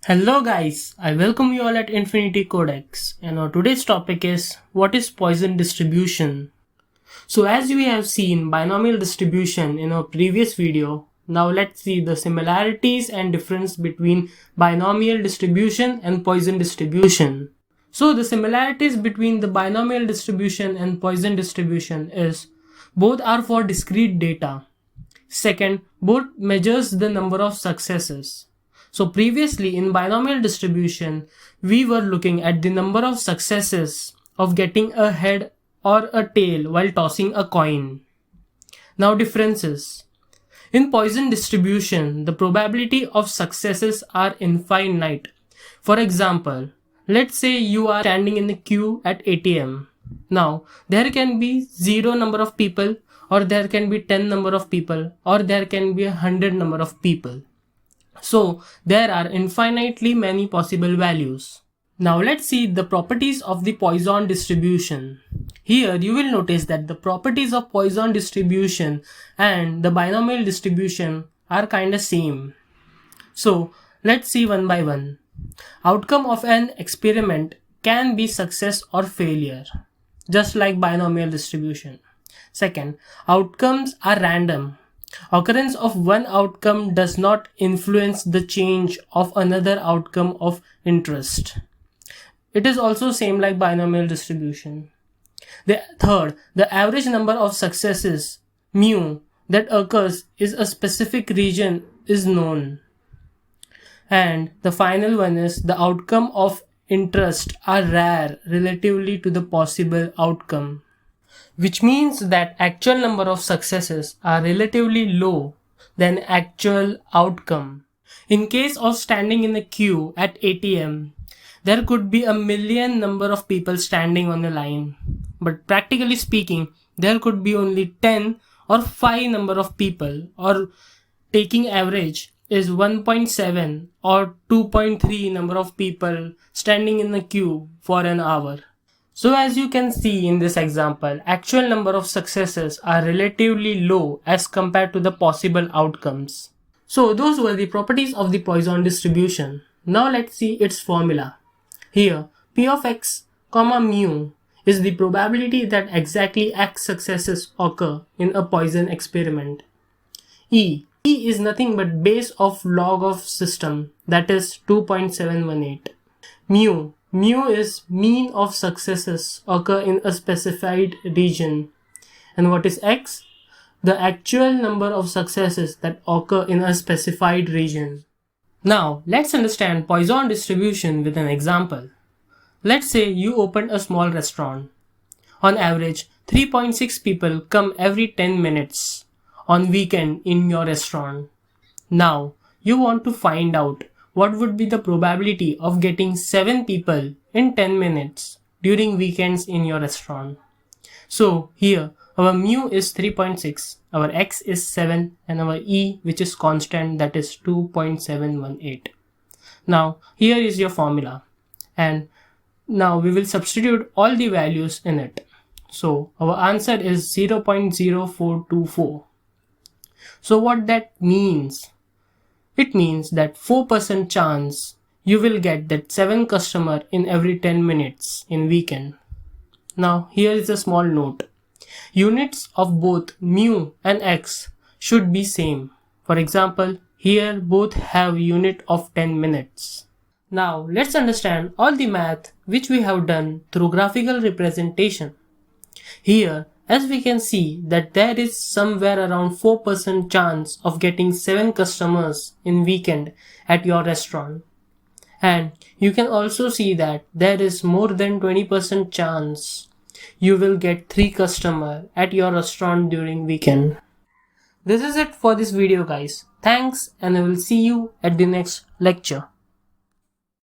Hello guys, I welcome you all at Infinity Codex, and our today's topic is what is Poisson distribution. So as we have seen binomial distribution in our previous video, now let's see the similarities and difference between binomial distribution and Poisson distribution. So the similarities between the binomial distribution and Poisson distribution is both are for discrete data. Second, both measures the number of successes. So previously in binomial distribution, we were looking at the number of successes of getting a head or a tail while tossing a coin. Now differences. In Poisson distribution, the probability of successes are infinite. For example, let's say you are standing in the queue at ATM. Now, there can be 0 number of people, or there can be 10 number of people, or there can be 100 number of people. So there are infinitely many possible values. Now let's see the properties of the Poisson distribution. Here you will notice that the properties of Poisson distribution and the binomial distribution are kinda same. So let's see one by one. Outcome of an experiment can be success or failure, just like binomial distribution. Second, outcomes are random. Occurrence of one outcome does not influence the change of another outcome of interest. It is also same like binomial distribution. The third, the average number of successes, mu, that occurs in a specific region is known. And the final one is the outcome of interest are rare relatively to the possible outcome, which means that actual number of successes are relatively low than actual outcome. In case of standing in a queue at ATM, there could be a million number of people standing on the line, but practically speaking, there could be only 10 or 5 number of people, or taking average is 1.7 or 2.3 number of people standing in the queue for an hour. So as you can see in this example, actual number of successes are relatively low as compared to the possible outcomes. So those were the properties of the Poisson distribution. Now let's see its formula. Here, P of x, mu is the probability that exactly x successes occur in a Poisson experiment. E is nothing but base of log of system, that is 2.718. Mu is mean of successes occur in a specified region. And what is x? The actual number of successes that occur in a specified region. Now, let's understand Poisson distribution with an example. Let's say you opened a small restaurant. On average, 3.6 people come every 10 minutes on weekend in your restaurant. Now, you want to find out what would be the probability of getting 7 people in 10 minutes during weekends in your restaurant. So here our mu is 3.6, our x is 7, and our e, which is constant, that is 2.718. Now here is your formula, and now we will substitute all the values in it. So our answer is 0.0424. So what that means? It means that 4% chance you will get that 7 customer in every 10 minutes in weekend. Now here is a small note. Units of both mu and x should be same. For example, here both have unit of 10 minutes. Now let's understand all the math which we have done through graphical representation. Here, as we can see that there is somewhere around 4% chance of getting 7 customers in weekend at your restaurant. And you can also see that there is more than 20% chance you will get 3 customers at your restaurant during weekend. This is it for this video guys. Thanks, and I will see you at the next lecture.